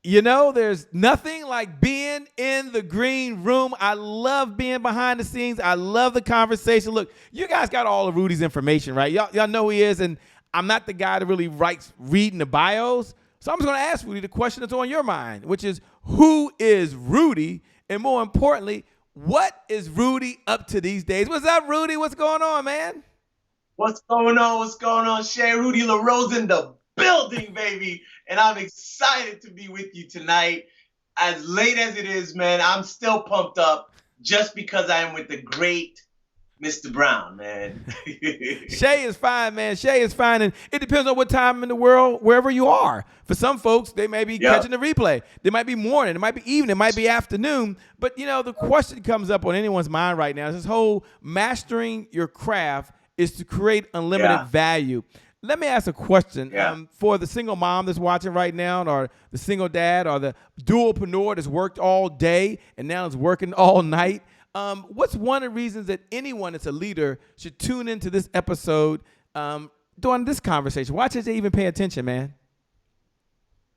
You know, there's nothing like being in the green room. I love being behind the scenes. I love the conversation. Look, you guys got all of Rudy's information, right? Y'all know who he is, and I'm not the guy that really writes reading the bios. So I'm just going to ask Rudy the question that's on your mind, which is, who is Rudy? And more importantly, what is Rudy up to these days? What's up, Rudy? What's going on, man? What's going on? What's going on? Shay Rudy Larose in the building, baby. And I'm excited to be with you tonight. As late as it is, man, I'm still pumped up just because I am with the great Mr. Brown, man. Shay is fine, man. Shay is fine. And it depends on what time in the world, wherever you are. For some folks, they may be Yep. catching the replay. They might be morning. It might be evening. It might be afternoon. But, you know, the question comes up on anyone's mind right now is this whole mastering your craft is to create unlimited Yeah. value. Let me ask a question Yeah. for the single mom that's watching right now, or the single dad, or the dualpreneur that's worked all day and now is working all night. What's one of the reasons that anyone that's a leader should tune into this episode during this conversation? Why should they even pay attention, man?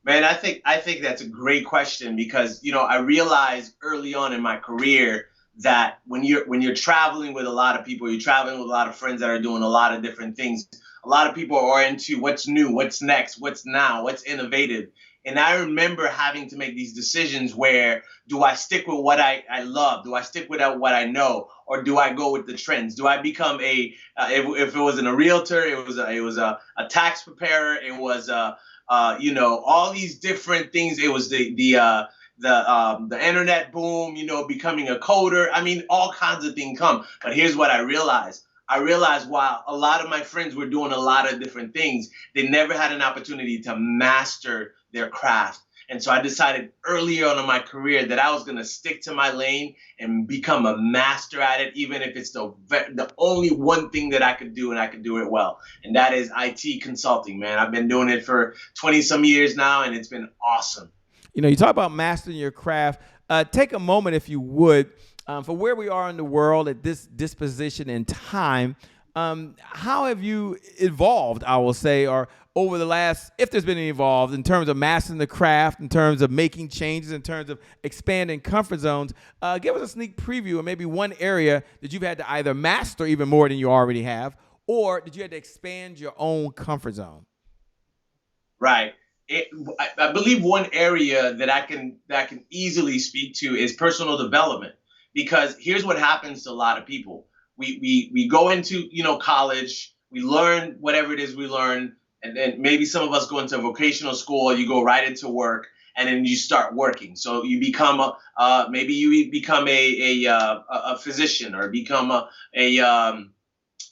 Man, I think that's a great question because I realized early on in my career that when you're traveling with a lot of people, you're traveling with a lot of friends that are doing a lot of different things. A lot of people are into what's new, what's next, what's now, what's innovative. And I remember having to make these decisions where do I stick with what I love? Do I stick with what I know? Or do I go with the trends? Do I become if it wasn't a realtor, it was a tax preparer, it was all these different things. It was the internet boom, becoming a coder. I mean, all kinds of things come. But here's what I realized. I realized while a lot of my friends were doing a lot of different things, they never had an opportunity to master their craft. And so I decided early on in my career that I was going to stick to my lane and become a master at it, even if it's the only one thing that I could do and I could do it well. And that is IT consulting, man. I've been doing it for 20 some years now, and it's been awesome. You know, you talk about mastering your craft. Take a moment, if you would, for where we are in the world at this disposition in time. How have you evolved, I will say, or over the last, if there's been any evolved in terms of mastering the craft, in terms of making changes, in terms of expanding comfort zones? Give us a sneak preview of maybe one area that you've had to either master even more than you already have, or did you have to expand your own comfort zone? Right. I believe one area that I can easily speak to is personal development, because here's what happens to a lot of people. We go into college, we learn whatever it is we learn, and then maybe some of us go into vocational school. You go right into work, and then you start working. So you become maybe you become a physician, or become an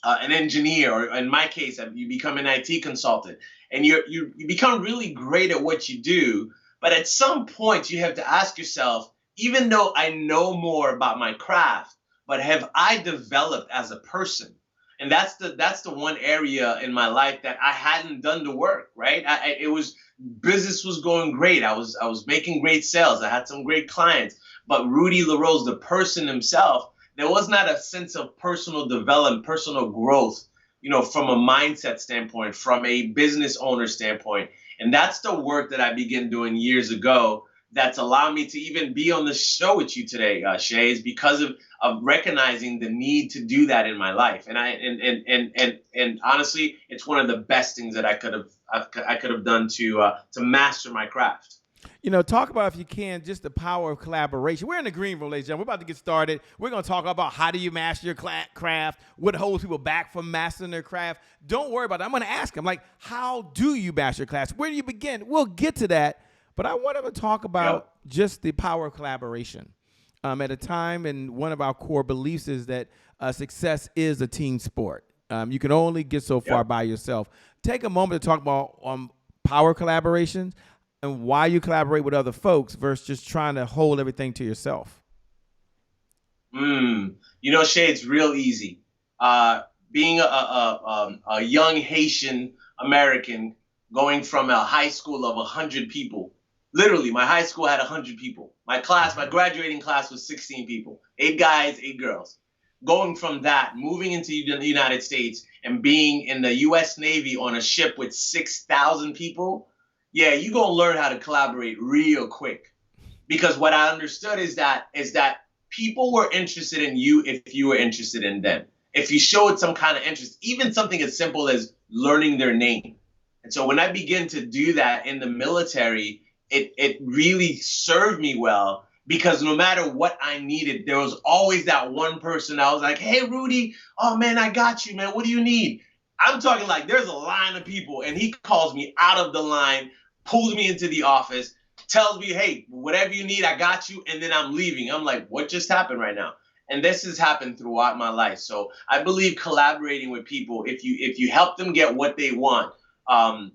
engineer, or in my case, you become an IT consultant, and you become really great at what you do. But at some point, you have to ask yourself, even though I know more about my craft, but have I developed as a person? And that's the one area in my life that I hadn't done the work. Right? It was business was going great. I was making great sales. I had some great clients, but Rudy Larose, the person himself, there was not a sense of personal development, personal growth, from a mindset standpoint, from a business owner standpoint. And that's the work that I began doing years ago that's allowed me to even be on the show with you today, Shay, is because of recognizing the need to do that in my life. And honestly, it's one of the best things that I could have done to master my craft. You know, talk about, if you can, just the power of collaboration. We're in the green room, ladies and gentlemen. We're about to get started. We're going to talk about how do you master your craft, what holds people back from mastering their craft. Don't worry about it. I'm going to ask them, like, how do you master your craft? Where do you begin? We'll get to that. But I want to talk Yep. about just the power of collaboration. At a time, and one of our core beliefs is that success is a team sport. You can only get so far Yep. by yourself. Take a moment to talk about power collaborations and why you collaborate with other folks versus just trying to hold everything to yourself. Shay, it's real easy. Being a young Haitian American, going from a high school of 100 people. Literally, my high school had 100 people. My graduating class was 16 people, 8 guys, 8 girls. Going from that, moving into the United States, and being in the U.S. Navy on a ship with 6,000 people. yeah, you're gonna learn how to collaborate real quick. Because what I understood is that people were interested in you if you were interested in them. If you showed some kind of interest, even something as simple as learning their name. And so when I began to do that in the military, it really served me well because no matter what I needed, there was always that one person I was like, hey, Rudy, oh man, I got you, man. What do you need? I'm talking like there's a line of people and he calls me out of the line, pulls me into the office, tells me, hey, whatever you need, I got you. And then I'm leaving. I'm like, what just happened right now? And this has happened throughout my life. So I believe collaborating with people, if you help them get what they want, um,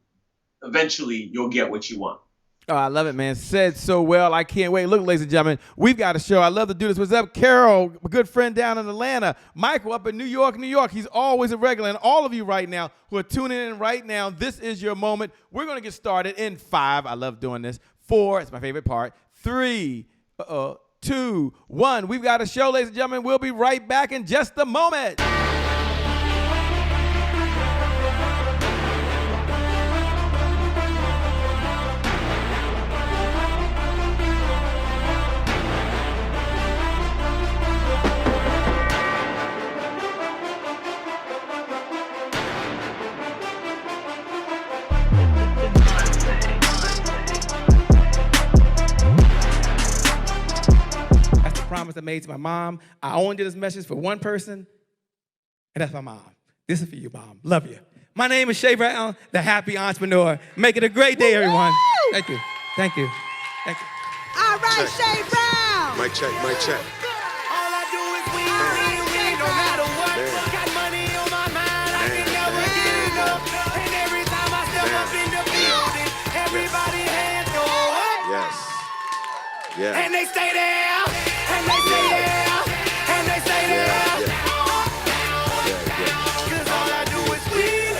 eventually you'll get what you want. Oh, I love it, man. Said so well. I can't wait. Look, ladies and gentlemen, we've got a show. I love to do this. What's up, Carol, a good friend down in Atlanta. Michael up in New York, New York. He's always a regular. And all of you right now who are tuning in right now, this is your moment. We're going to get started in 5. I love doing this. 4, it's my favorite part. 3, 2, 1. We've got a show, ladies and gentlemen. We'll be right back in just a moment. Promise I made to my mom. I only did this message for one person, and that's my mom. This is for you, Mom. Love you. My name is Shay Brown, the happy entrepreneur. Make it a great day, everyone. Thank you. Thank you. Thank you. All right, Shay Brown. Mic check, mic check. All I do is win, no matter what. Got money on my mind, I can never get enough. And every time I step up in the building, everybody hands go up. Yes. Yeah. And they stay there, and they stay there, and they stay there. Cause all I do is win.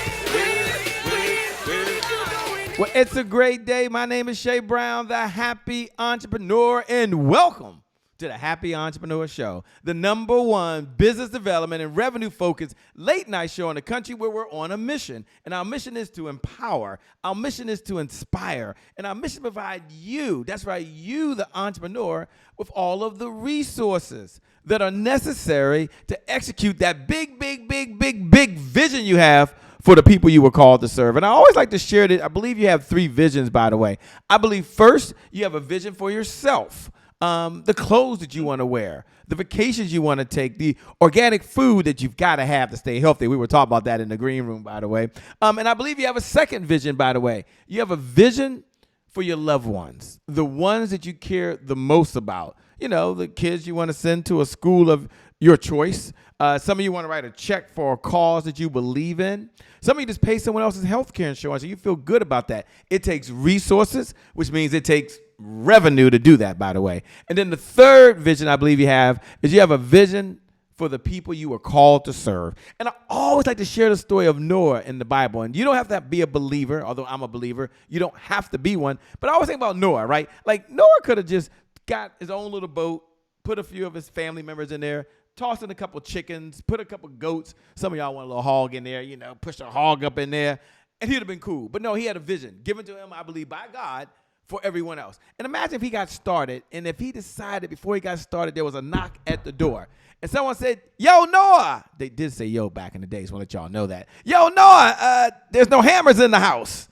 Well, it's a great day. My name is Shay Brown, the happy entrepreneur, and welcome to the Happy Entrepreneur Show, the #1 business development and revenue focused late night show in the country where we're on a mission. And our mission is to empower. Our mission is to inspire. And our mission is to provide you, that's right, you, the entrepreneur, with all of the resources that are necessary to execute that big vision you have for the people you were called to serve. And I always like to share that. I believe you have 3 visions, by the way. I believe first, you have a vision for yourself. The clothes that you want to wear, the vacations you want to take, the organic food that you've got to have to stay healthy. We were talking about that in the green room, by the way. And I believe you have a second vision, by the way. You have a vision for your loved ones, the ones that you care the most about. You know, the kids you want to send to a school of your choice. Some of you want to write a check for a cause that you believe in. Some of you just pay someone else's health care insurance, and you feel good about that. It takes resources, which means it takes revenue to do that, by the way. And then the third vision I believe you have is you have a vision for the people you were called to serve. And I always like to share the story of Noah in the Bible. And you don't have to be a believer, although I'm a believer. You don't have to be one. But I always think about Noah, right? Like Noah could have just got his own little boat, put a few of his family members in there, tossed in a couple chickens, put a couple goats. Some of y'all want a little hog in there, you know, push a hog up in there, and he'd have been cool. But no, he had a vision given to him, I believe, by God for everyone else. And imagine if he got started, and if he decided before he got started there was a knock at the door, and someone said, yo, Noah. They did say yo back in the day, so I'll let y'all know that. Yo, Noah, there's no hammers in the house.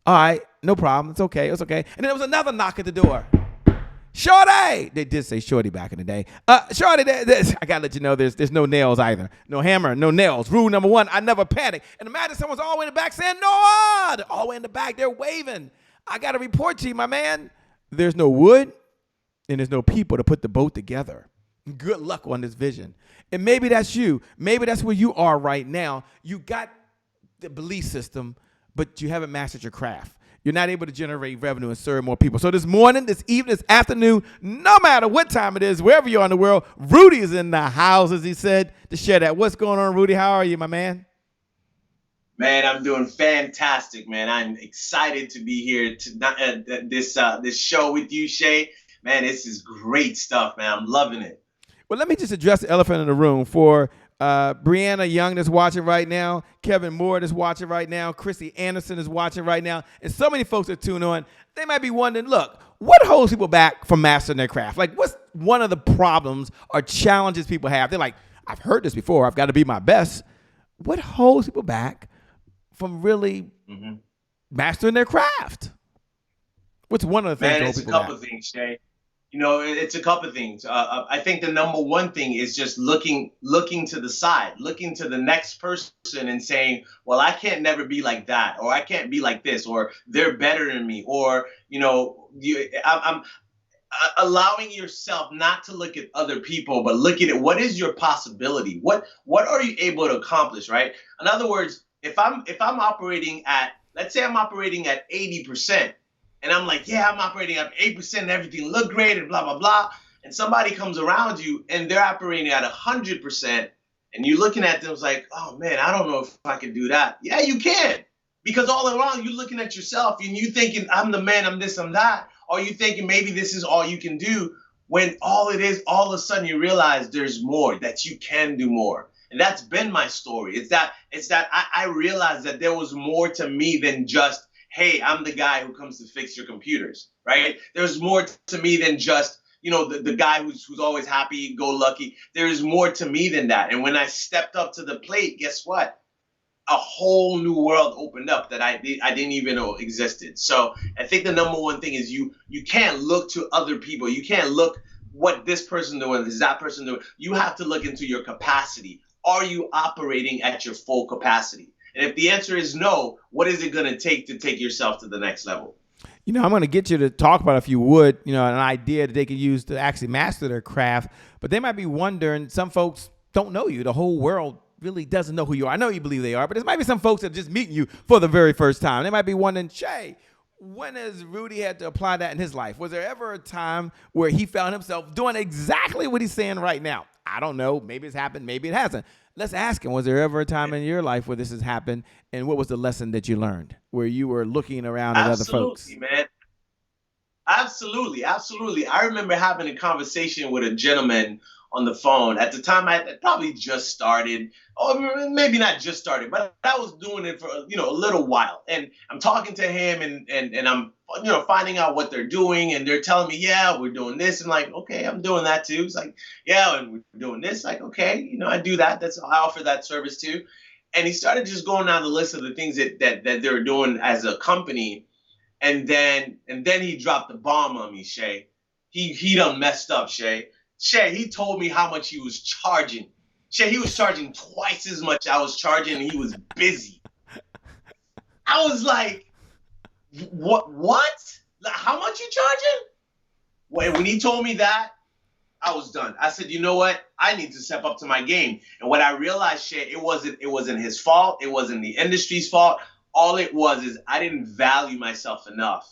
All right, no problem. It's okay. It's okay. And then there was another knock at the door. Shorty! They did say shorty back in the day. Shorty, I gotta let you know there's no nails either. No hammer, no nails. Rule number 1, I never panic. And imagine someone's all the way in the back saying, Noah! They're all the way in the back, they're waving. I got to report to you, my man. There's no wood and there's no people to put the boat together. Good luck on this vision. And maybe that's you. Maybe that's where you are right now. You got the belief system, but you haven't mastered your craft. You're not able to generate revenue and serve more people. So this morning, this evening, this afternoon, no matter what time it is, wherever you are in the world, Rudy is in the house, as he said, to share that. What's going on, Rudy? How are you, my man? Man, I'm doing fantastic, man. I'm excited to be here to this show with you, Shay. Man, this is great stuff, man. I'm loving it. Well, let me just address the elephant in the room for Brianna Young that's watching right now, Kevin Moore that's watching right now, Chrissy Anderson is watching right now, and so many folks that tune on, they might be wondering, look, what holds people back from mastering their craft? Like, what's one of the problems or challenges people have? They're like, I've heard this before. I've got to be my best. What holds people back from really mastering their craft? What's one of the things? Man, it's a couple of things, Shay. You know, it's a couple of things. I think the number one thing is just looking to the side, looking to the next person and saying, well, I can't never be like that, or I can't be like this, or they're better than me, or, you know, I'm allowing yourself not to look at other people, but look at it. What is your possibility? What are you able to accomplish, right? In other words, if I'm operating at, let's say I'm operating at 80%, and I'm like, yeah, I'm operating at 8% and everything look great and blah, blah, blah. And somebody comes around you and they're operating at 100%. And you're looking at them, it's like, oh man, I don't know if I can do that. Yeah, you can. Because all around you're looking at yourself and you thinking, I'm the man, I'm this, I'm that. Or you thinking maybe this is all you can do, when all it is, all of a sudden you realize there's more, that you can do more. And that's been my story. It's that I realized that there was more to me than just, hey, I'm the guy who comes to fix your computers, right? There's more to me than just, you know, the guy who's always happy, go lucky. There's more to me than that. And when I stepped up to the plate, guess what? A whole new world opened up that I didn't even know existed. So I think the number one thing is you can't look to other people. You can't look what this person doing, is that person doing. You have to look into your capacity. Are you operating at your full capacity? And if the answer is no, what is it going to take yourself to the next level? You know, I'm going to get you to talk about, if you would, you know, an idea that they could use to actually master their craft. But they might be wondering, some folks don't know you. The whole world really doesn't know who you are. I know you believe they are, but there might be some folks that are just meeting you for the very first time. They might be wondering, Shay, when has Rudy had to apply that in his life? Was there ever a time where he found himself doing exactly what he's saying right now? I don't know. Maybe it's happened. Maybe it hasn't. Let's ask him, was there ever a time in your life where this has happened? And what was the lesson that you learned where you were looking around at other folks? Absolutely, man. Absolutely. Absolutely. I remember having a conversation with a gentleman on the phone. At the time, I had probably just started, or maybe not just started, but I was doing it for, you know, a little while. And I'm talking to him and I'm, you know, finding out what they're doing. And they're telling me, yeah, we're doing this. I'm like, okay, I'm doing that too. It's like, yeah, and we're doing this. Like, okay, you know, I do that. I offer that service too. And he started just going down the list of the things that they're doing as a company. And then he dropped the bomb on me, Shay. He done messed up, Shay. Shay, he told me how much he was charging. Shay, he was charging twice as much I was charging, and he was busy. I was like, what? How much you charging? When he told me that, I was done. I said, you know what? I need to step up to my game. And what I realized, Shay, it wasn't his fault. It wasn't the industry's fault. All it was is I didn't value myself enough.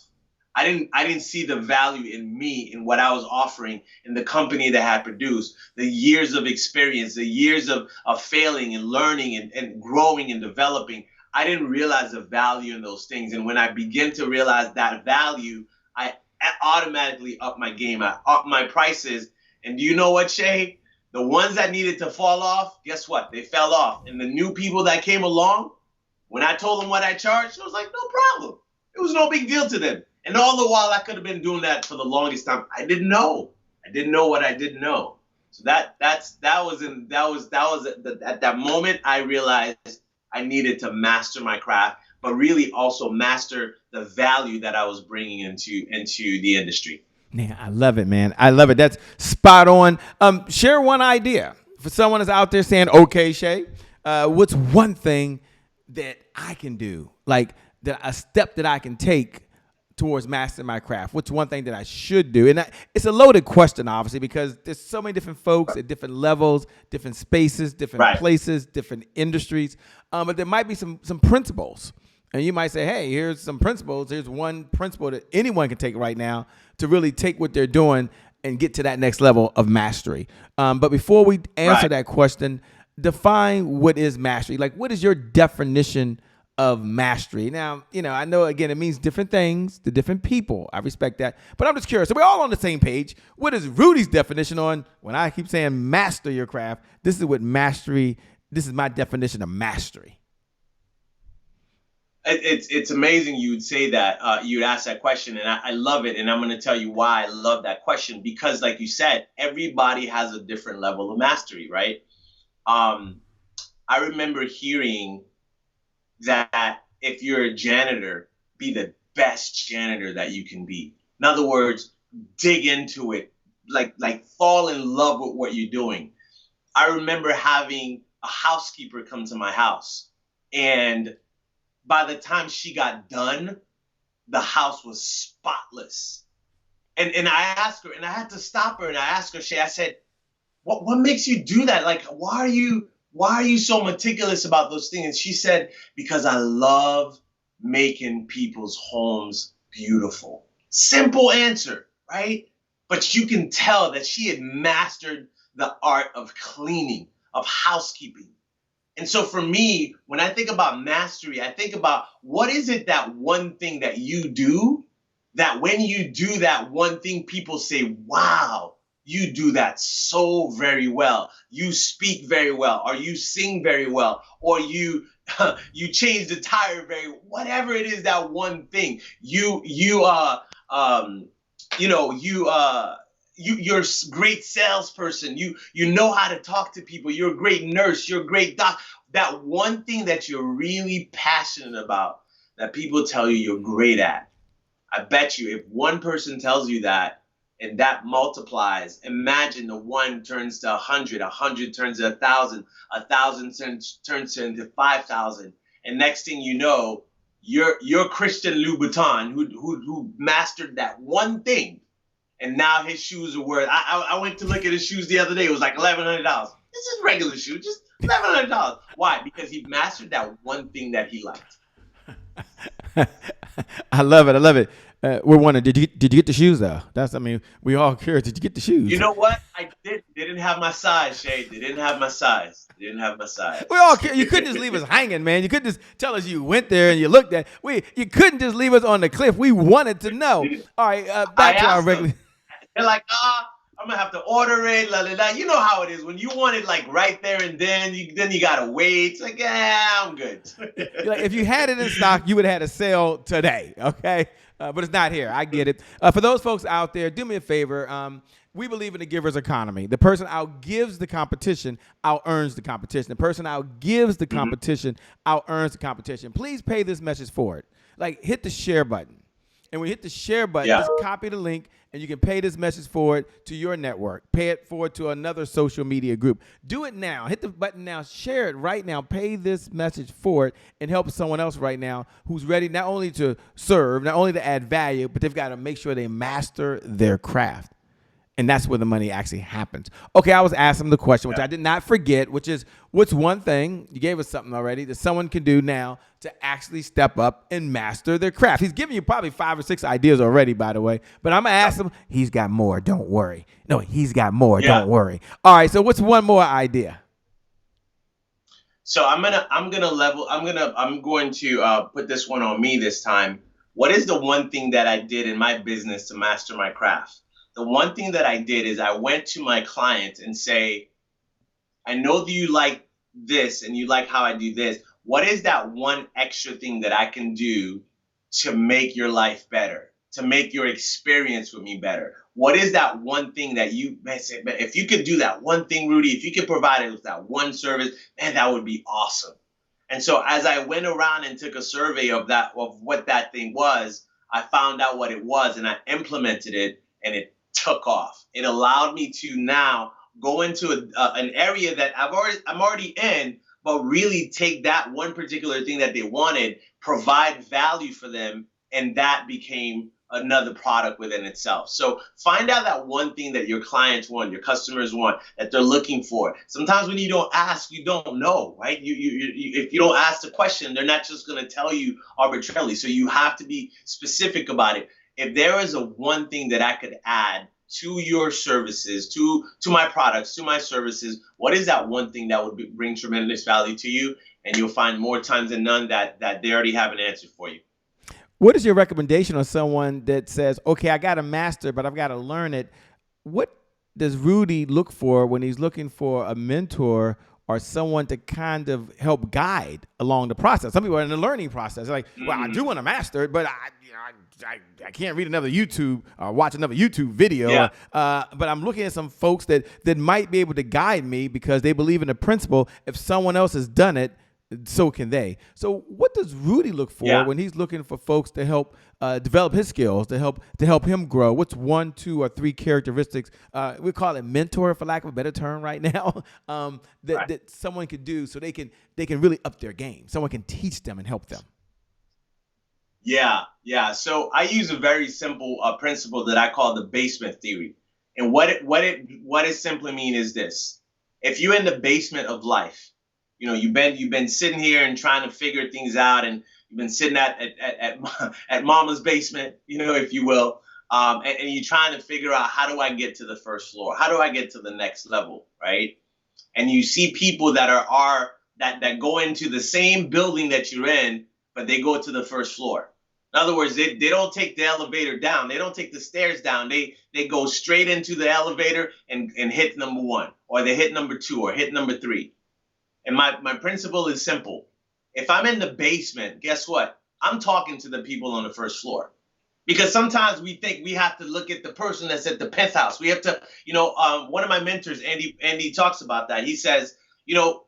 I didn't see the value in me, in what I was offering, in the company that I had produced, the years of experience, the years of failing and learning and growing and developing. I didn't realize the value in those things. And when I began to realize that value, I automatically upped my game. I upped my prices. And do you know what, Shay? The ones that needed to fall off, guess what? They fell off. And the new people that came along, when I told them what I charged, it was like, no problem. It was no big deal to them. And all the while I could have been doing that for the longest time. I didn't know. I didn't know what I didn't know. So at that moment I realized I needed to master my craft, but really also master the value that I was bringing into the industry. Yeah, I love it, man. I love it. That's spot on. Share one idea for someone that's out there saying, okay, Shay, what's one thing that I can do, like a step that I can take towards mastering my craft? What's one thing that I should do? And it's a loaded question, obviously, because there's so many different folks at different levels, different spaces, different places, different industries. But there might be some principles. And you might say, hey, here's some principles. Here's one principle that anyone can take right now to really take what they're doing and get to that next level of mastery. But before we answer that question, define what is mastery. Like, what is your definition of mastery? Now, I know, again, it means different things to different people. I respect that. But I'm just curious. So we're all on the same page. What is Rudy's definition on, when I keep saying master your craft, this is my definition of mastery. It's amazing you would say that, you'd ask that question, and I love it. And I'm going to tell you why I love that question, because like you said, everybody has a different level of mastery, right? I remember hearing that if you're a janitor, be the best janitor that you can be. In other words, dig into it, like fall in love with what you're doing. I remember having a housekeeper come to my house, and by the time she got done, the house was spotless. And I asked her, and I had to stop her, and I asked her, Shay, I said, what makes you do that? Like, why are you so meticulous about those things? And she said, because I love making people's homes beautiful. Simple answer, right? But you can tell that she had mastered the art of cleaning, of housekeeping. And so for me, when I think about mastery, I think about what is it, that one thing that you do, that when you do that one thing, people say, wow, you do that so very well. You speak very well, or you sing very well, or you change the tire whatever it is, that one thing. You're a great salesperson. You know how to talk to people. You're a great nurse. You're a great doc. That one thing that you're really passionate about, that people tell you you're great at. I bet you if one person tells you that, and that multiplies, imagine the one turns to 100, 100 turns to 1,000, 1,000 turns into 5,000. And next thing you know, you're Christian Louboutin who mastered that one thing. And now his shoes are worth, I went to look at his shoes the other day. It was like $1,100. This is regular shoe, just $1,100. Why? Because he mastered that one thing that he liked. I love it. We're wondering, did you get the shoes though? We all curious. Did you get the shoes? You know what? I did. They didn't have my size, Shay. They didn't have my size. We all you couldn't just leave us hanging, man. You couldn't just tell us you went there and you looked at. You couldn't just leave us on the cliff. We wanted to know. All right, back to our regular. They're like, I'm gonna have to order it. La la la. You know how it is when you want it like right there and then. You gotta wait. It's like, I'm good. Like, if you had it in stock, you would have had a sale today. Okay. But it's not here. I get it. For those folks out there, do me a favor. We believe in the giver's economy. The person outgives the competition, out-earns the competition. The person outgives the competition, out-earns the competition. Please pay this message forward. Like, hit the share button. And when you hit the share button, just copy the link, and you can pay this message forward to your network. Pay it forward to another social media group. Do it now. Hit the button now. Share it right now. Pay this message forward and help someone else right now who's ready not only to serve, not only to add value, but they've got to make sure they master their craft. And that's where the money actually happens. Okay, I was asking the question, which I did not forget, which is, what's one thing, you gave us something already, that someone can do now to actually step up and master their craft? He's giving you probably 5 or 6 ideas already, by the way. But I'm going to ask him, he's got more, don't worry. No, he's got more, don't worry. All right, so what's one more idea? So I'm going to put this one on me this time. What is the one thing that I did in my business to master my craft? The one thing that I did is I went to my clients and say, I know that you like this and you like how I do this. What is that one extra thing that I can do to make your life better, to make your experience with me better? What is that one thing that you may say, man, if you could do that one thing, Rudy, if you could provide it with that one service, man, that would be awesome. And so as I went around and took a survey of what that thing was, I found out what it was and I implemented it, and it took off. It allowed me to now go into an area that I'm already in, but really take that one particular thing that they wanted, provide value for them, and that became another product within itself. So find out that one thing that your clients want, your customers want, that they're looking for. Sometimes when you don't ask, you don't know, right? If you don't ask the question, they're not just going to tell you arbitrarily. So you have to be specific about it. If there is a one thing that I could add to your services, to my products, to my services, what is that one thing that would bring tremendous value to you? And you'll find more times than none that they already have an answer for you. What is your recommendation on someone that says, okay, I got to master, but I've got to learn it? What does Rudy look for when he's looking for a mentor or someone to kind of help guide along the process? Some people are in the learning process. They're like, well, I do want to master it, but I can't read another YouTube or watch another YouTube video. Yeah. But I'm looking at some folks that might be able to guide me because they believe in the principle. If someone else has done it, so can they. So what does Rudy look for when he's looking for folks to help develop his skills, to help him grow? What's 1, 2, or 3 characteristics, we call it mentor, for lack of a better term right now, that someone could do so they can really up their game. Someone can teach them and help them. Yeah. So I use a very simple principle that I call the basement theory. And what it simply means is this: if you're in the basement of life, you've been sitting here and trying to figure things out, and you've been sitting at mama's basement, if you will, and you're trying to figure out, how do I get to the first floor? How do I get to the next level, right? And you see people that that go into the same building that you're in, but they go to the first floor. In other words, they don't take the elevator down. They don't take the stairs down. They go straight into the elevator and hit number 1, or they hit number 2, or hit number 3. And my principle is simple. If I'm in the basement, guess what? I'm talking to the people on the first floor. Because sometimes we think we have to look at the person that's at the penthouse. We have to, one of my mentors, Andy talks about that. He says,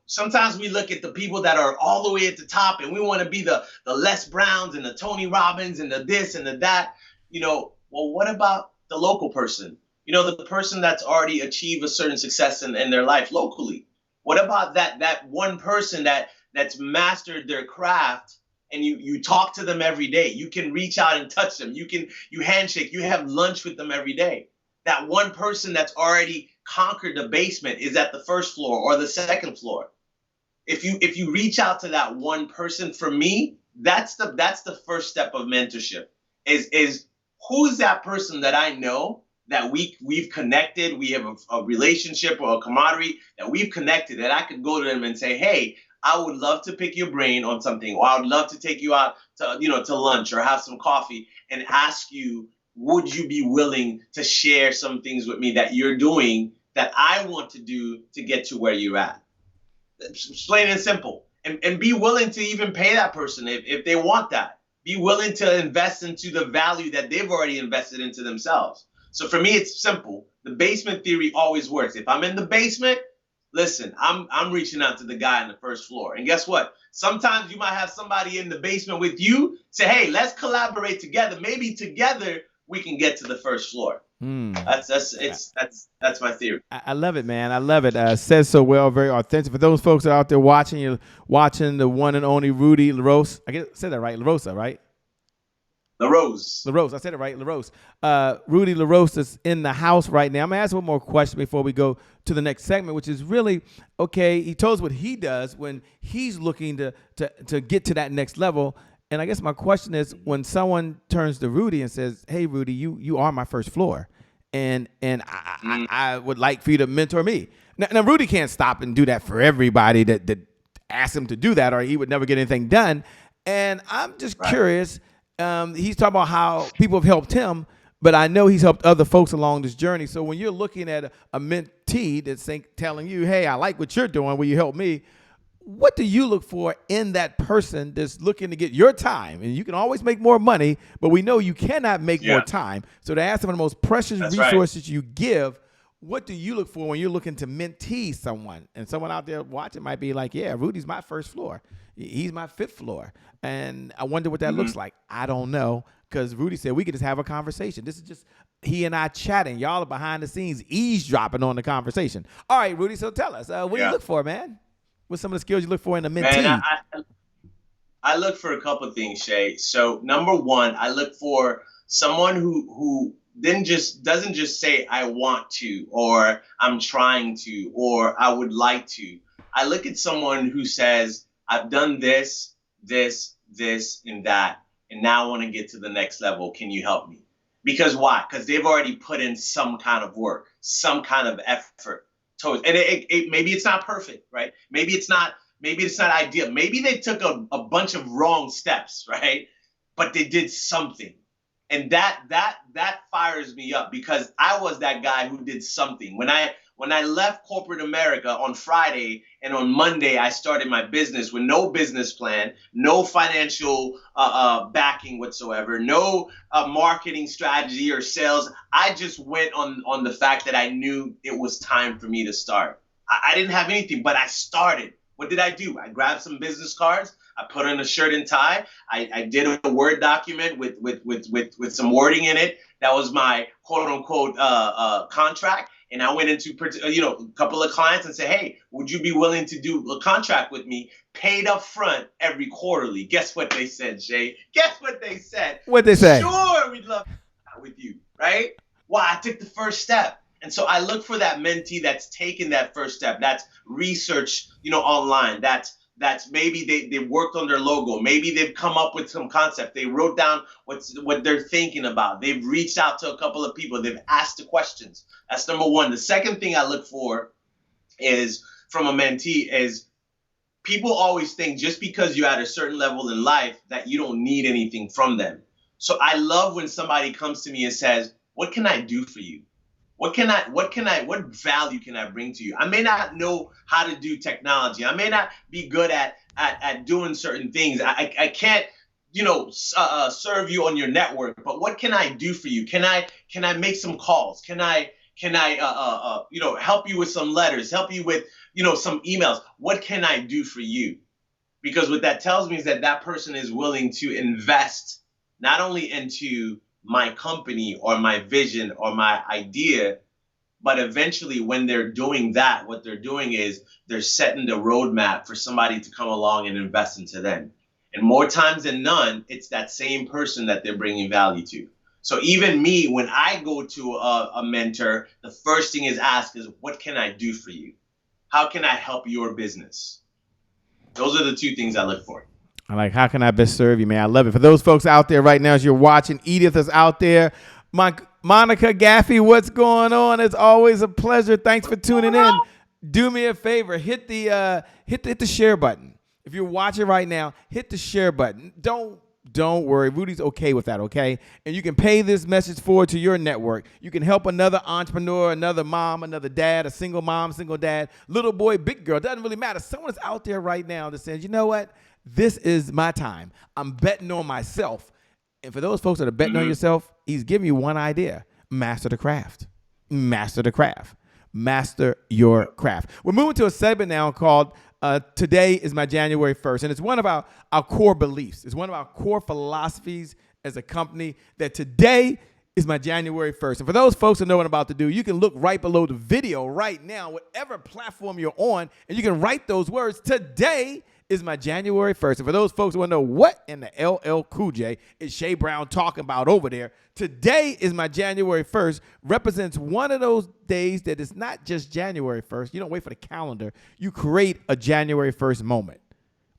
sometimes we look at the people that are all the way at the top, and we want to be the Les Browns and the Tony Robbins and the this and the that. Well, what about the local person? The person that's already achieved a certain success in their life locally. What about that one person that's mastered their craft, and you talk to them every day? You can reach out and touch them. You handshake. You have lunch with them every day. That one person that's already conquered the basement is at the first floor or the second floor. If you reach out to that one person, for me, that's the first step of mentorship. Is who's that person that I know that we've connected, we have a relationship or a camaraderie that we've connected, that I could go to them and say, hey, I would love to pick your brain on something, or I would love to take you out to lunch or have some coffee, and ask you, would you be willing to share some things with me that you're doing that I want to do to get to where you're at? It's plain and simple. And be willing to even pay that person if they want that. Be willing to invest into the value that they've already invested into themselves. So for me, it's simple. The basement theory always works. If I'm in the basement, listen, I'm reaching out to the guy on the first floor. And guess what? Sometimes you might have somebody in the basement with you say, hey, let's collaborate together. Maybe together we can get to the first floor. That's my theory. I love it, man. I love it. Says so well, very authentic. For those folks that are out there watching, you're watching the one and only Rudy Larose. I said that right, Larosa, right? Larose. I said it right, Larose. Rudy Larose is in the house right now. I'm going to ask one more question before we go to the next segment, which is really, okay, he told us what he does when he's looking to get to that next level. And I guess my question is, when someone turns to Rudy and says, hey, Rudy, you are my first floor, and I would like for you to mentor me. Now, Rudy can't stop and do that for everybody that asks him to do that, or he would never get anything done. And I'm just curious. He's talking about how people have helped him, but I know he's helped other folks along this journey. So when you're looking at a mentee that's telling you, hey, I like what you're doing, will you help me? What do you look for in that person that's looking to get your time? And you can always make more money, but we know you cannot make more time. So to ask some of the most precious resources you give, what do you look for when you're looking to mentee someone? And someone out there watching might be like, yeah, Rudy's my first floor. He's my fifth floor. And I wonder what that looks like. I don't know, because Rudy said we could just have a conversation. This is just he and I chatting. Y'all are behind the scenes eavesdropping on the conversation. All right, Rudy, so tell us, what do you look for, man? What's some of the skills you look for in a mentee? Man, I look for a couple of things, Shay. So number one, I look for someone who doesn't just say I want to, or I'm trying to, or I would like to. I look at someone who says, I've done this, and that, and now I want to get to the next level. Can you help me? Because why? Because they've already put in some kind of work, some kind of effort towards, and maybe it's not perfect, right? Maybe it's not ideal. Maybe they took a bunch of wrong steps, right? But they did something. And that fires me up, because I was that guy who did something. When I left corporate America on Friday, and on Monday I started my business with no business plan, no financial backing whatsoever, no marketing strategy or sales. I just went on the fact that I knew it was time for me to start. I didn't have anything, but I started. What did I do? I grabbed some business cards. I put on a shirt and tie. I did a Word document with some wording in it. That was my quote unquote contract. And I went into a couple of clients and said, hey, would you be willing to do a contract with me, paid up front every quarterly? Guess what they said, Shay? Guess what they said? What'd they say? Sure, we'd love to do that with you, right? Well, I took the first step. And so I look for that mentee that's taken that first step, that's researched, online, that's maybe they worked on their logo, maybe they've come up with some concept, they wrote down what they're thinking about, they've reached out to a couple of people, they've asked the questions. That's number one. The second thing I look for is from a mentee is people always think just because you're at a certain level in life that you don't need anything from them. So I love when somebody comes to me and says, what can I do for you? What value can I bring to you? I may not know how to do technology. I may not be good at doing certain things. I can't, serve you on your network, but what can I do for you? Can I make some calls? Can I help you with some letters, help you with, some emails? What can I do for you? Because what that tells me is that person is willing to invest not only into my company or my vision or my idea, but eventually when they're doing that, what they're doing is they're setting the roadmap for somebody to come along and invest into them. And more times than none, it's that same person that they're bringing value to. So even me, when I go to a mentor, the first thing is asked is, what can I do for you? How can I help your business? Those are the two things I look for. I like, how can I best serve you, man? I love it. For those folks out there right now, as you're watching, Edith is out there. Monica Gaffey, what's going on? It's always a pleasure. Thanks for tuning in. Do me a favor, hit the share button. If you're watching right now, hit the share button. Don't worry. Rudy's okay with that, okay? And you can pay this message forward to your network. You can help another entrepreneur, another mom, another dad, a single mom, single dad, little boy, big girl. Doesn't really matter. Someone's out there right now that says, you know what? This is my time. I'm betting on myself. And for those folks that are betting on yourself, he's giving you one idea. Master the craft. Master the craft. Master your craft. We're moving to a segment now called Today is My January 1st. And it's one of our core beliefs. It's one of our core philosophies as a company that today is my January 1st. And for those folks that know what I'm about to do, you can look right below the video right now, whatever platform you're on, and you can write those words. Today is my January 1st. And for those folks who want to know what in the LL Cool J is Shay Brown talking about over there, today is my January 1st represents one of those days that is not just January 1st. You don't wait for the calendar. You create a January 1st moment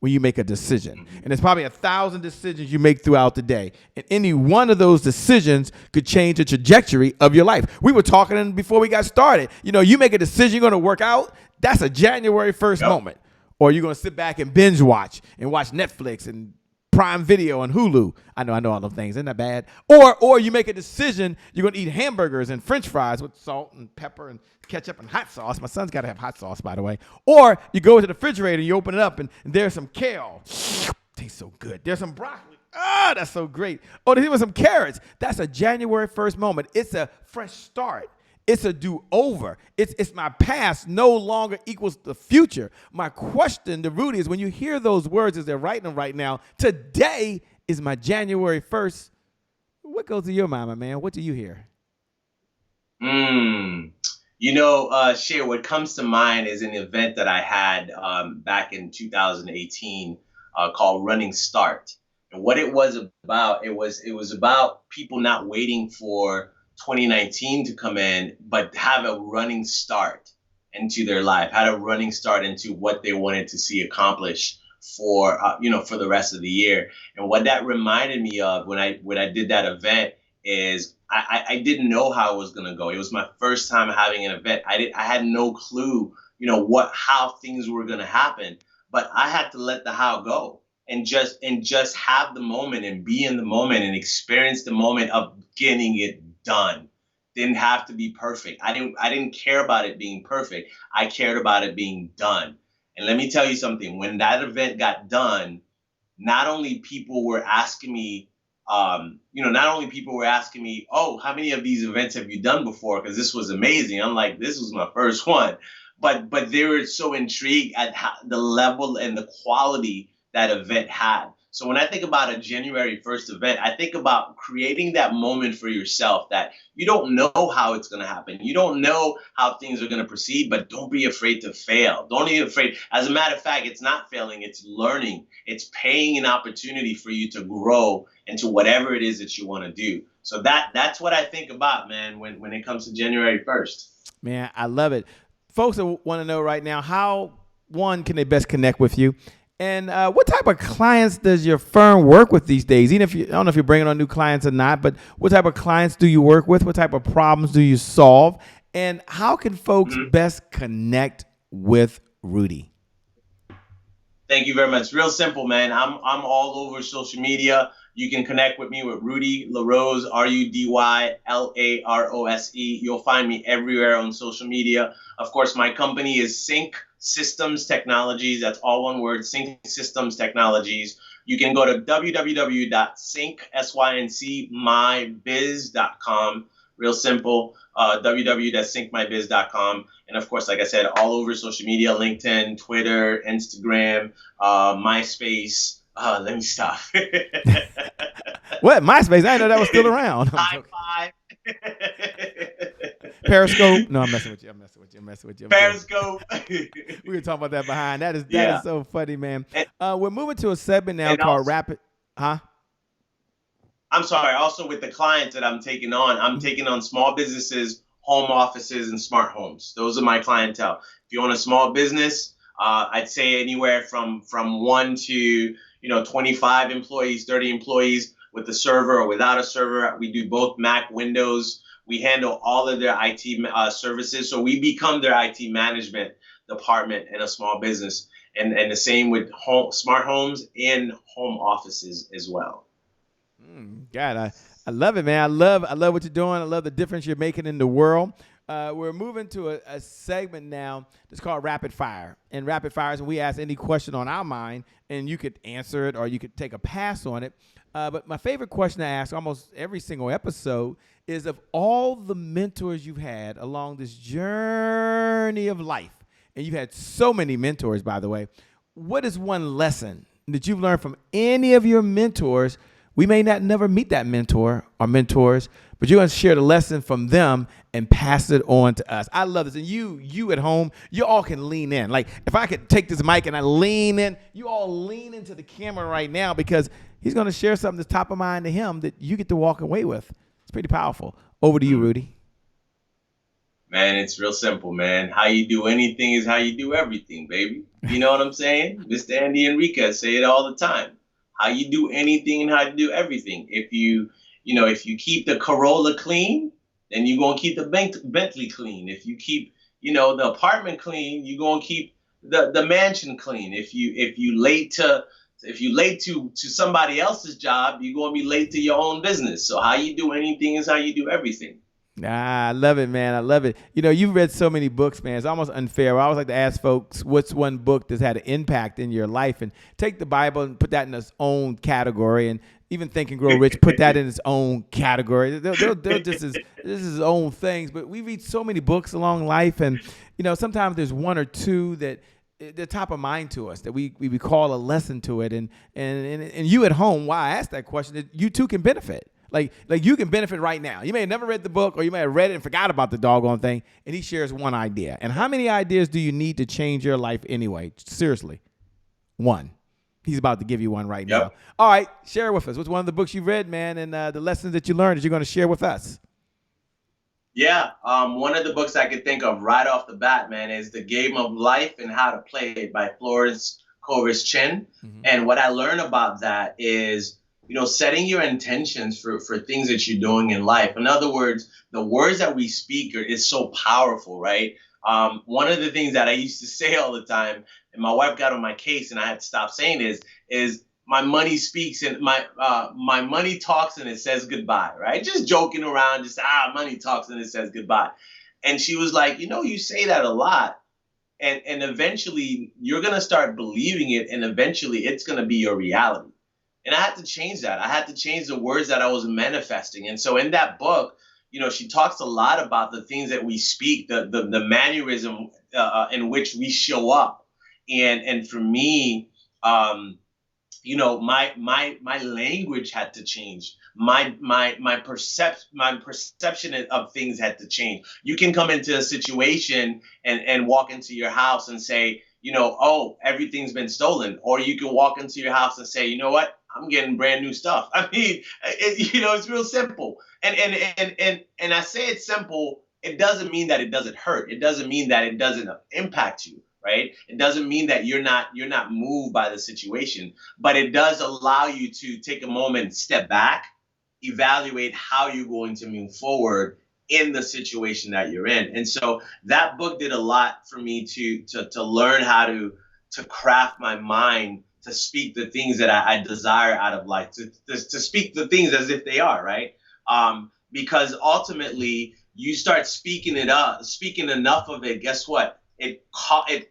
when you make a decision. And there's probably 1,000 decisions you make throughout the day. And any one of those decisions could change the trajectory of your life. We were talking before we got started. You make a decision, you're going to work out. That's a January 1st moment. Or you're going to sit back and binge watch and watch Netflix and Prime Video and Hulu. I know all those things. Isn't that bad? Or you make a decision, you're going to eat hamburgers and French fries with salt and pepper and ketchup and hot sauce. My son's got to have hot sauce, by the way. Or you go to the refrigerator, you open it up, and there's some kale. Tastes so good. There's some broccoli. That's so great. Oh, there's even some carrots. That's a January 1st moment. It's a fresh start. It's a do-over. It's my past no longer equals the future. My question to Rudy is, when you hear those words as they're writing them right now, today is my January 1st, what goes to your mind, my man? What do you hear? Shay, what comes to mind is an event that I had back in 2018 called Running Start. And what it was about, it was about people not waiting for 2019 to come in, but have a running start into their life, had a running start into what they wanted to see accomplished for the rest of the year. And what that reminded me of when I did that event is I didn't know how it was going to go. It was my first time having an event. I had no clue, how things were going to happen, but I had to let the how go and just have the moment and be in the moment and experience the moment of getting it done. Didn't have to be perfect. I didn't care about it being perfect. I cared about it being done. And let me tell you something, when that event got done, not only people were asking me, oh, how many of these events have you done before? Because this was amazing. I'm like, this was my first one. But they were so intrigued at the level and the quality that event had. So when I think about a January 1st event, I think about creating that moment for yourself that you don't know how it's going to happen. You don't know how things are going to proceed, but don't be afraid to fail. Don't be afraid. As a matter of fact, it's not failing. It's learning. It's paying an opportunity for you to grow into whatever it is that you want to do. So that's what I think about, man, when it comes to January 1st. Man, I love it. Folks want to know right now, how, one, can they best connect with you? And what type of clients does your firm work with these days? Even if I don't know if you're bringing on new clients or not, but what type of clients do you work with? What type of problems do you solve? And how can folks best connect with Rudy? Thank you very much. Real simple, man. I'm all over social media. You can connect with me with Rudy Larose, RudyLarose. You'll find me everywhere on social media. Of course, my company is Sync Systems Technologies. That's all one word, Sync Systems Technologies. You can go to www.syncmybiz.com. Real simple, www.syncmybiz.com. And of course, like I said, all over social media, LinkedIn, Twitter, Instagram, MySpace. Let me stop. What? MySpace? I didn't know that was still around. High five. Periscope? No, I'm messing with you. Periscope. We were talking about that behind. That is so funny, man. And, We're moving to a segment now called also, Rapid. Huh? I'm sorry. Also, with the clients that I'm taking on small businesses, home offices, and smart homes. Those are my clientele. If you own a small business, I'd say anywhere from 1 to 25 employees, 30 employees, with a server or without a server. We do both Mac, Windows. We handle all of their IT services. So we become their IT management department in a small business. And the same with smart homes and home offices as well. God, I love it, man. I love what you're doing. I love the difference you're making in the world. We're moving to a segment now that's called Rapid Fire. And Rapid Fire is when we ask any question on our mind, and you could answer it or you could take a pass on it. But my favorite question I ask almost every single episode is, of all the mentors you've had along this journey of life, and you've had so many mentors, by the way, what is one lesson that you've learned from any of your mentors? We may not never meet that mentor or mentors, but you're going to share the lesson from them and pass it on to us. I love this. And you at home, you all can lean in. Like, if I could take this mic and I lean in, you all lean into the camera right now, because he's going to share something that's top of mind to him that you get to walk away with. It's pretty powerful. Over to you, Rudy. Man, it's real simple, man. How you do anything is how you do everything, baby. You know what I'm saying? Mr. Andy Enriquez say it all the time. How you do anything and how you do everything. If you keep the Corolla clean, then you're going to keep the Bentley clean. If you keep, the apartment clean, you're going to keep the mansion clean. If you late to somebody else's job, you're going to be late to your own business. So how you do anything is how you do everything. I love it, man. I love it. You've read so many books, man. It's almost unfair. I always like to ask folks, what's one book that's had an impact in your life? And take the Bible and put that in its own category. And even Think and Grow Rich, put that in its own category. They're just this is own things. But we read so many books along life. And, sometimes there's one or two that they're top of mind to us, that we recall a lesson to it. And you at home, why I asked that question, that you too can benefit. Like you can benefit right now. You may have never read the book, or you may have read it and forgot about the doggone thing, and he shares one idea. And how many ideas do you need to change your life anyway? Seriously. One. He's about to give you one right now. All right, share it with us. What's one of the books you've read, man, and the lessons that you learned that you're going to share with us? Yeah, one of the books I could think of right off the bat, man, is The Game of Life and How to Play It by Florence Covers Chin. Mm-hmm. And what I learned about that is, setting your intentions for things that you're doing in life. In other words, the words that we speak is so powerful, right? One of the things that I used to say all the time, and my wife got on my case, and I had to stop saying is my money speaks and my money talks and it says goodbye, right? Just joking around, just money talks and it says goodbye. And she was like, you say that a lot, and eventually you're gonna start believing it, and eventually it's gonna be your reality. And I had to change that. I had to change the words that I was manifesting. And so in that book, she talks a lot about the things that we speak, the mannerism in which we show up. And for me, my language had to change. My perception of things had to change. You can come into a situation and walk into your house and say, oh, everything's been stolen. Or you can walk into your house and say, you know what? I'm getting brand new stuff. I mean, it's real simple. And I say it's simple. It doesn't mean that it doesn't hurt. It doesn't mean that it doesn't impact you, right? It doesn't mean that you're not moved by the situation, but it does allow you to take a moment, step back, evaluate how you're going to move forward in the situation that you're in. And so that book did a lot for me to learn how to craft my mind to speak the things that I desire out of life, to speak the things as if they are, right? Because ultimately you start speaking enough of it, guess what? It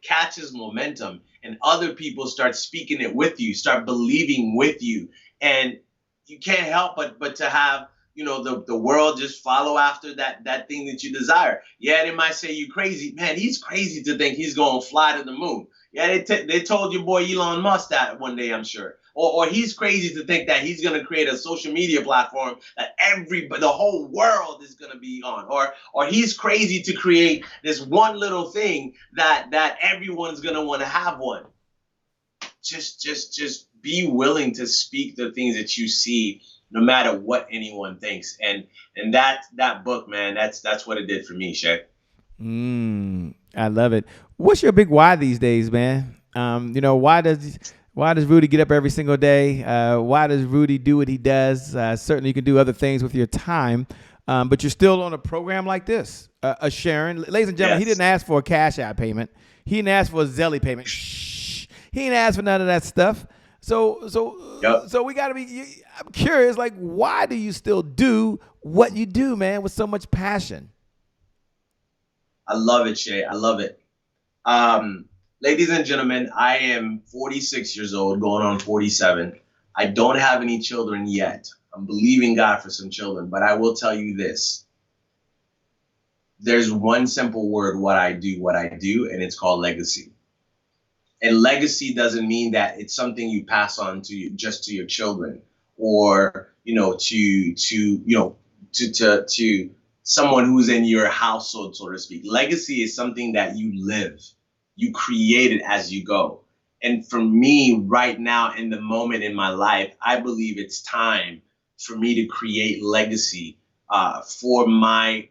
catches momentum, and other people start speaking it with you, start believing with you. And you can't help but to have, the world just follow after that thing that you desire. Yeah, they might say you crazy. Man, he's crazy to think he's going to fly to the moon. Yeah, they told your boy Elon Musk that one day, I'm sure. Or he's crazy to think that he's going to create a social media platform that the whole world is going to be on. Or he's crazy to create this one little thing that everyone's going to want to have one. Just be willing to speak the things that you see, no matter what anyone thinks. And that book, man, that's what it did for me, Shay. I love it. What's your big why these days, man? Why does Rudy get up every single day? Why does Rudy do what he does? Certainly you can do other things with your time, but you're still on a program like this. Sharon, ladies and gentlemen, He didn't ask for a Cash App payment. He didn't ask for a Zelly payment. Shh. He didn't ask for none of that stuff. So we got to be, I'm curious, like, why do you still do what you do, man, with so much passion? I love it, Shay. I love it. Ladies and gentlemen, I am 46 years old, going on 47. I don't have any children yet. I'm believing God for some children, but I will tell you this. There's one simple word, what I do, and it's called legacy. And legacy doesn't mean that it's something you pass on just to your children, or to someone who's in your household, so to speak. Legacy is something that you live. You create it as you go. And for me, right now, in the moment in my life, I believe it's time for me to create legacy for my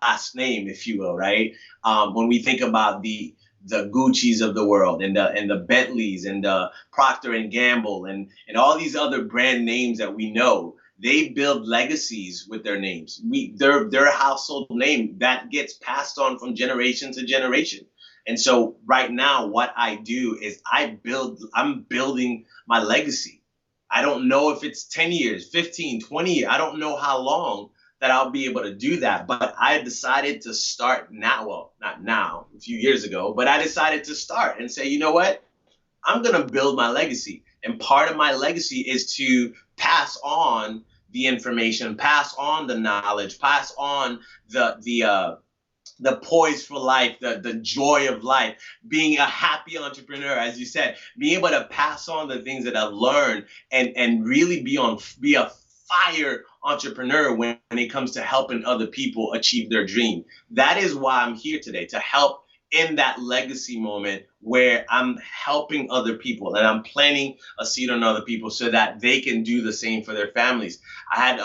last name, if you will, right? When we think about the Gucci's of the world, and the Bentleys, and the Procter and Gamble, and all these other brand names that we know, they build legacies with their names. Their household name that gets passed on from generation to generation. And so right now, what I do is I'm building my legacy. I don't know if it's 10 years, 15, 20 years. I don't know how long that I'll be able to do that. But I decided to start now. Well, not now, a few years ago, but I decided to start and say, you know what? I'm going to build my legacy. And part of my legacy is to pass on the information, pass on the knowledge, pass on the poise for life, the joy of life, being a happy entrepreneur, as you said, being able to pass on the things that I've learned, and really be a fire entrepreneur when it comes to helping other people achieve their dream. That is why I'm here today, to help in that legacy moment where I'm helping other people and I'm planting a seed on other people so that they can do the same for their families. I had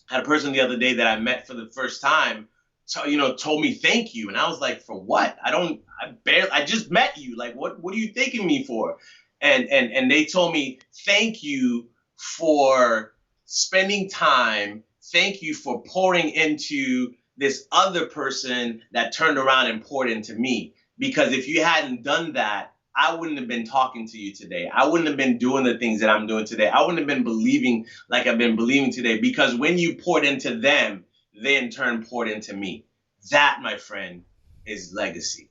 had a person the other day that I met for the first time, told me thank you, and I was like, for what? I just met you. Like, what are you thanking me for? And they told me, thank you for spending time. Thank you for pouring into this other person that turned around and poured into me. Because if you hadn't done that, I wouldn't have been talking to you today. I wouldn't have been doing the things that I'm doing today. I wouldn't have been believing like I've been believing today. Because when you poured into them, they in turn poured into me. That, my friend, is legacy.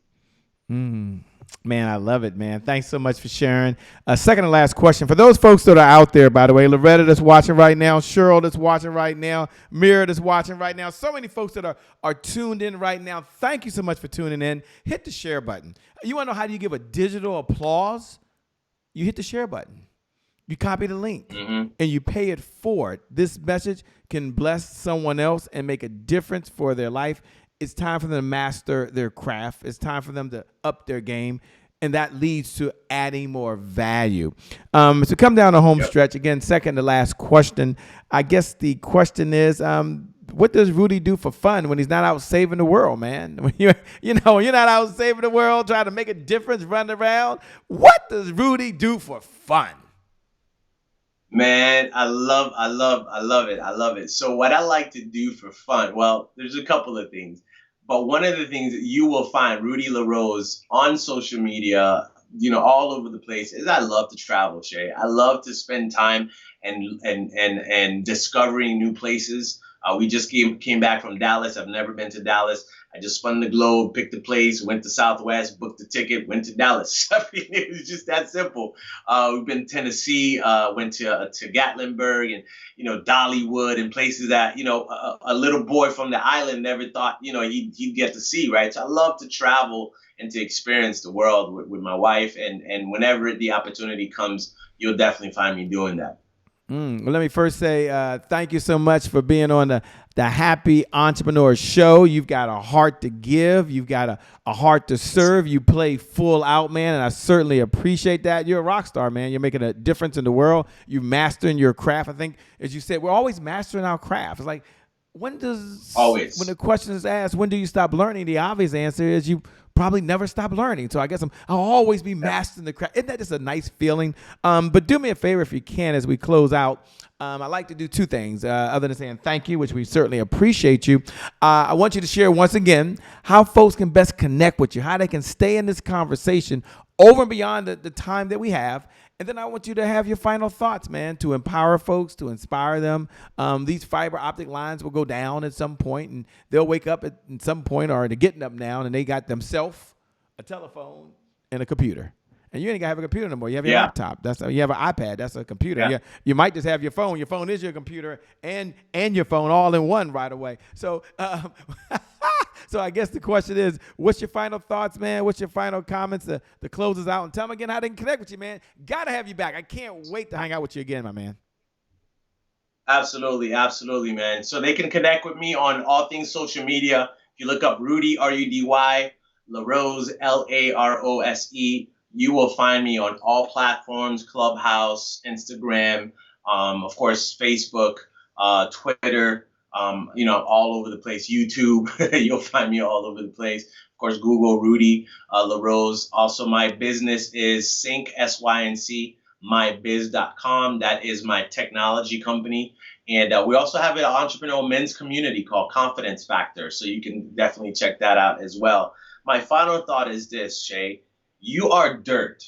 Man, I love it, man. Thanks so much for sharing. Second and last question. For those folks that are out there, by the way, Loretta that's watching right now, Cheryl that's watching right now, Mira that's watching right now, so many folks that are tuned in right now. Thank you so much for tuning in. Hit the share button. You want to know how do you give a digital applause? You hit the share button. You copy the link and you pay it forward. This message can bless someone else and make a difference for their life. It's time for them to master their craft. It's time for them to up their game. And that leads to adding more value. So come down the home stretch. Again, second to last question. I guess the question is, what does Rudy do for fun when he's not out saving the world, man? When you're not out saving the world, trying to make a difference, running around. What does Rudy do for fun? Man, I love it. I love it. So what I like to do for fun, well, there's a couple of things. But one of the things that you will find Rudy Larose on social media, all over the place, is I love to travel, Shay. I love to spend time and discovering new places. We just came back from Dallas. I've never been to Dallas. I just spun the globe, picked a place, went to Southwest, booked a ticket, went to Dallas. I mean, it was just that simple. We've been to Tennessee, went to Gatlinburg and, Dollywood and places that, a little boy from the island never thought, he'd get to see, right? So I love to travel and to experience the world with my wife. And whenever the opportunity comes, you'll definitely find me doing that. Well, let me first say thank you so much for being on the Happy Entrepreneur Show. You've got a heart to give. You've got a heart to serve. You play full out, man, and I certainly appreciate that. You're a rock star, man. You're making a difference in the world. You're mastering your craft. I think, as you said, we're always mastering our craft. It's like, when the question is asked, when do you stop learning? The obvious answer is you probably never stop learning. So I guess I'll always be mastering the craft. Isn't that just a nice feeling? But do me a favor if you can, as we close out. I like to do two things other than saying thank you, which we certainly appreciate you. I want you to share once again how folks can best connect with you, how they can stay in this conversation over and beyond the time that we have. And then I want you to have your final thoughts, man, to empower folks, to inspire them. These fiber optic lines will go down at some point, and they'll wake up at some point, or they're getting up now, and they got themselves a telephone and a computer. And you ain't got to have a computer no more. You have your laptop. You have an iPad. That's a computer. Yeah. You might just have your phone. Your phone is your computer and your phone all in one right away. So so I guess the question is, what's your final thoughts, man? What's your final comments to close us out? And tell them again how they can connect with you, man. Got to have you back. I can't wait to hang out with you again, my man. Absolutely, man. So they can connect with me on all things social media. If you look up Rudy, Rudy, Larose, Larose, you will find me on all platforms: Clubhouse, Instagram, of course, Facebook, Twitter, all over the place. YouTube, you'll find me all over the place. Of course, Google Rudy Larose. Also, my business is Sync, SYNC, mybiz.com. That is my technology company. And we also have an entrepreneurial men's community called Confidence Factor. So you can definitely check that out as well. My final thought is this, Shay. You are dirt.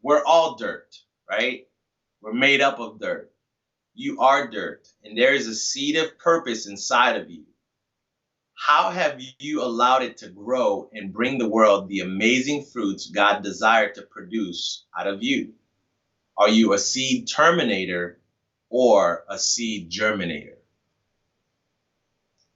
We're all dirt, right? We're made up of dirt. You are dirt, and there is a seed of purpose inside of you. How have you allowed it to grow and bring the world the amazing fruits God desired to produce out of you? Are you a seed terminator or a seed germinator?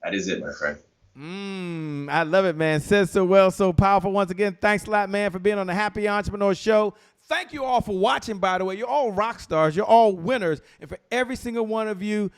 That is it, my friend. I love it, man. Says so well, so powerful. Once again, thanks a lot, man, for being on the Happy Entrepreneur Show. Thank you all for watching, by the way. You're all rock stars. You're all winners. And for every single one of you,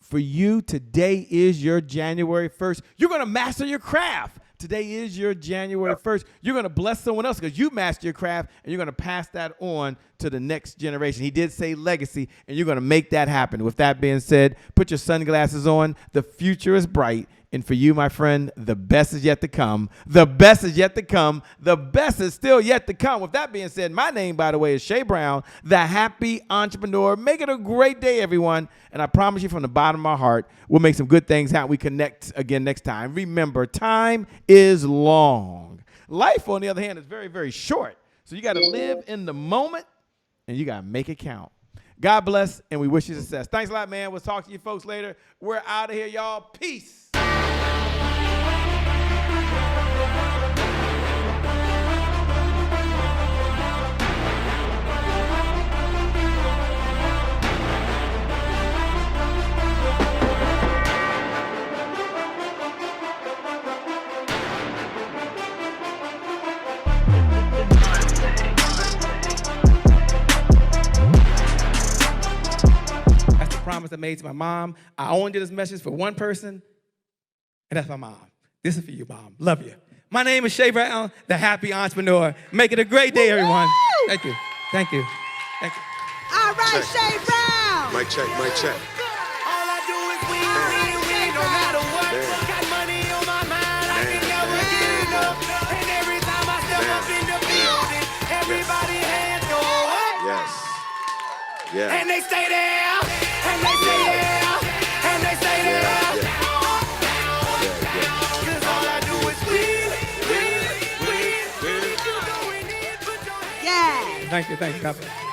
for you, today is your January 1st. You're going to master your craft. Today is your January 1st. You're going to bless someone else because you mastered your craft, and you're going to pass that on to the next generation. He did say legacy, and you're going to make that happen. With that being said, put your sunglasses on. The future is bright, And for you, my friend, the best is yet to come. The best is yet to come. The best is still yet to come. With that being said, my name, by the way, is Shay Brown, the happy entrepreneur. Make it a great day, everyone. And I promise you from the bottom of my heart, we'll make some good things happen. We connect again next time. Remember, time is long. Life, on the other hand, is very, very short. So you got to live in the moment, and you got to make it count. God bless, and we wish you success. Thanks a lot, man. We'll talk to you folks later. We're out of here, y'all. Peace. Promise I made to my mom. I only did this message for one person, and that's my mom. This is for you, Mom. Love you. My name is Shay Brown, the happy entrepreneur. Make it a great day, everyone. Thank you. Thank you. Thank you. All right, Check. Shay Brown. Mic check, mic check. All I do is win, no matter what. Damn. Got money on my mind, I can never get enough. And every time I step up in the building, everybody hands go up. Yes. Yeah. And they stay there, and they stay there, and they stay there. Cause all I do is win. Yeah. Thank you. God bless.